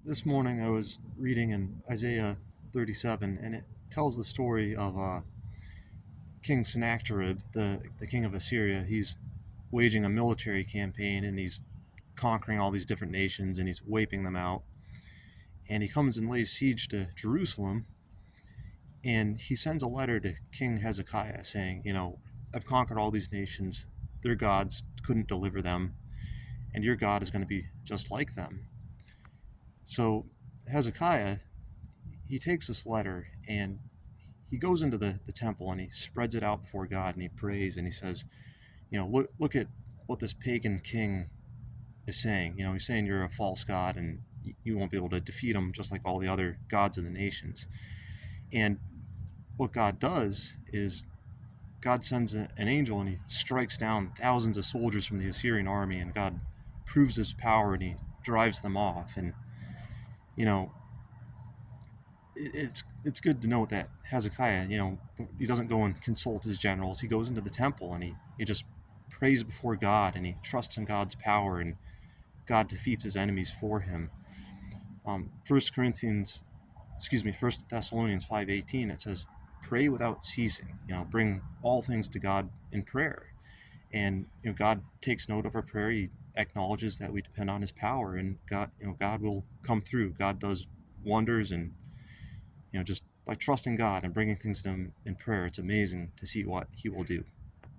This morning I was reading in Isaiah 37, and it tells the story of King Sennacherib, the king of Assyria. He's waging a military campaign, and he's conquering all these different nations, and he's wiping them out. And he comes and lays siege to Jerusalem, and he sends a letter to King Hezekiah saying, I've conquered all these nations. Their gods couldn't deliver them, and your God is going to be just like them. So Hezekiah, he takes this letter and he goes into the temple and he spreads it out before God and he prays and he says, look at what this pagan king is saying. He's saying you're a false god and you won't be able to defeat him just like all the other gods of the nations. And what God does is God sends an angel and he strikes down thousands of soldiers from the Assyrian army, and God proves his power and he drives them off. And you know it's good to note that Hezekiah, he doesn't go and consult his generals. He goes into the temple and he just prays before God and he trusts in God's power, and God defeats his enemies for him. First Thessalonians 5:18, it says, "Pray without ceasing." Bring all things to God in prayer, and God takes note of our prayer. He acknowledges that we depend on His power, and God will come through. God does wonders, and just by trusting God and bringing things to Him in prayer, it's amazing to see what He will do.